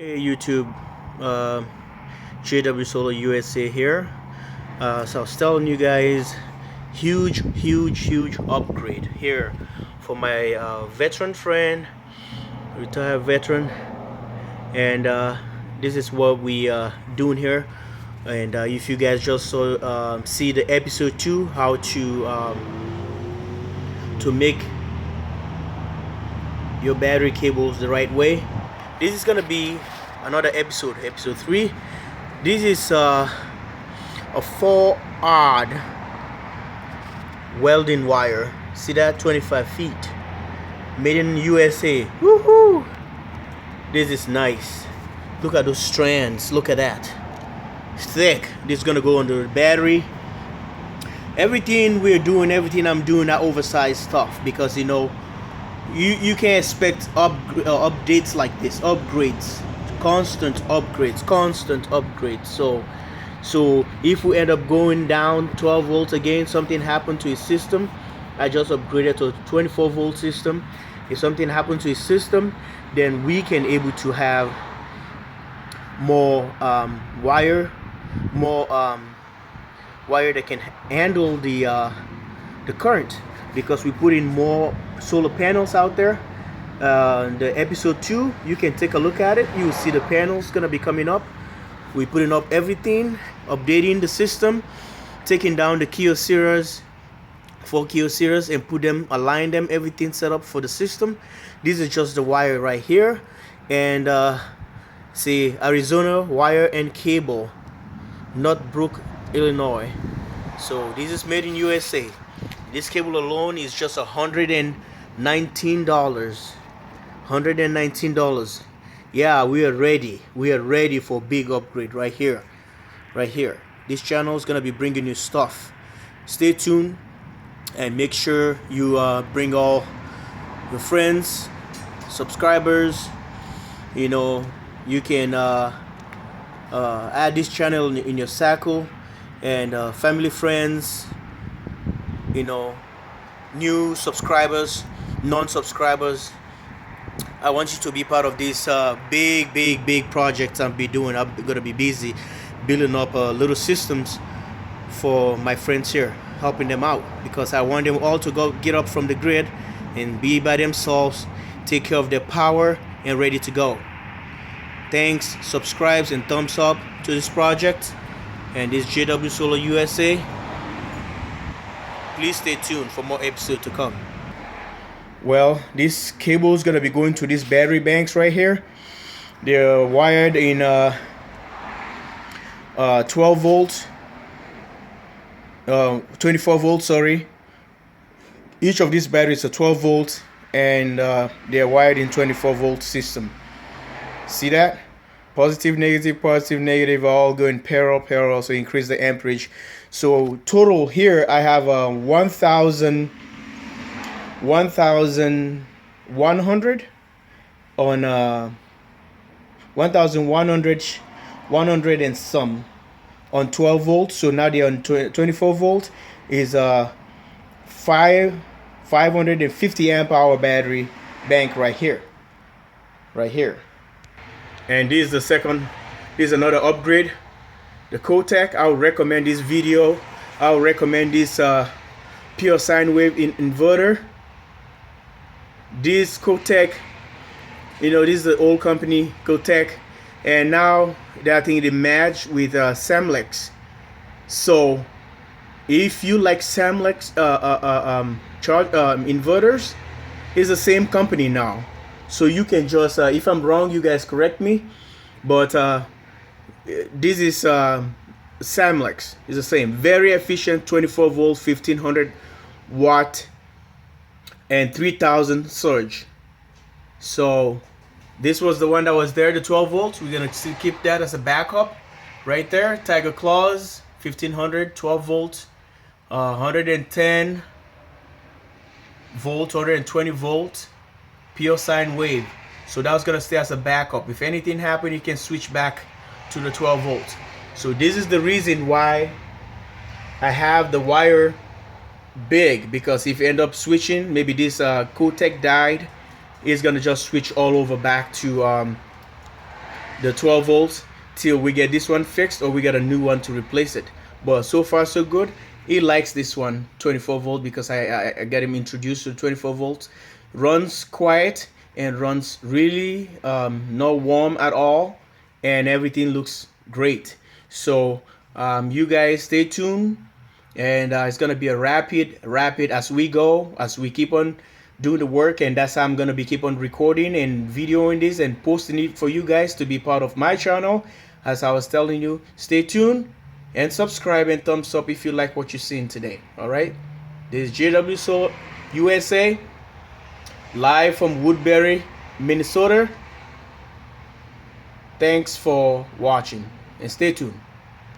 Hey YouTube, uh, JW Solar USA here. So I was telling you guys, huge upgrade here for my veteran friend, retired veteran, and this is what we doing here. And if you guys just saw see the episode 2, how to make your battery cables the right way. This is gonna be another episode 3. This is a 4-odd welding wire. See that? 25 feet, made in USA. Woohoo! This is nice. Look at those strands. Look at that. It's thick. This is gonna go under the battery. Everything we're doing, everything I'm doing, that oversized stuff, because you can't expect updates like this, upgrades, constant upgrades. So if we end up going down 12 volts again, something happened to his system, I just upgraded to a 24 volt system. If something happened to his system, then we can able to have more wire that can handle the current, because we put in more solar panels out there. The episode 2, you can take a look at it. You will see the panels gonna be coming up. We putting up everything, updating the system, taking down the 4 Kyocera's and put them, align them, everything set up for the system. This is just the wire right here, and see, Arizona wire and cable, Northbrook, Illinois. So this is made in USA. This cable alone is just $119. $119. Yeah, we are ready. We are ready for a big upgrade right here. This channel is gonna be bringing you stuff. Stay tuned and make sure you bring all your friends, subscribers. You can add this channel in your circle, and family, friends, new subscribers, non-subscribers. I want you to be part of this big project I'm gonna be busy building up little systems for my friends here, helping them out, because I want them all to go get up from the grid and be by themselves, take care of their power, and ready to go. Thanks, subscribes, and thumbs up to this project. And this JW Solar USA. Please stay tuned for more episodes to come. Well, this cable is gonna be going to these battery banks right here. They're wired in 12 volts, 24 volts. Sorry. Each of these batteries are 12 volts, and they're wired in 24 volt system. See that? Positive, negative, all going parallel, so increase the amperage. So total here, I have 1,100 on 1,100 and some on 12 volts. So now they're on 24 volt is 550 amp hour battery bank right here. And this is another upgrade. The Kotek, I would recommend this video. I would recommend this pure sine wave inverter. This Kotek, this is the old company, Kotek, and now I think they merged with Samlex. So if you like Samlex inverters, it's the same company now. So you can just, if I'm wrong, you guys correct me. But this is Samlex. It's the same. Very efficient, 24 volt, 1500 watt, and 3000 surge. So this was the one that was there, the 12 volts. We're gonna still keep that as a backup right there. Tiger Claws, 1500, 12 volts, 110 volt, 120 volt. Pure sine wave. So that's gonna stay as a backup. If anything happens, you can switch back to the 12 volts. So this is the reason why I have the wire big, because if you end up switching, maybe this Kotek died, it's gonna just switch all over back to the 12 volts till we get this one fixed or we get a new one to replace it. But so far so good. He likes this one 24 volt because I got him introduced to 24 volts. Runs quiet and runs really not warm at all, and everything looks great. So you guys stay tuned, and it's gonna be a rapid as we go, as we keep on doing the work. And that's how I'm gonna be keep on recording and videoing this and posting it for you guys to be part of my channel. As I was telling you, stay tuned and subscribe and thumbs up if you like what you're seeing today. All right, this is JW Solar USA, live from Woodbury, Minnesota. Thanks for watching and stay tuned.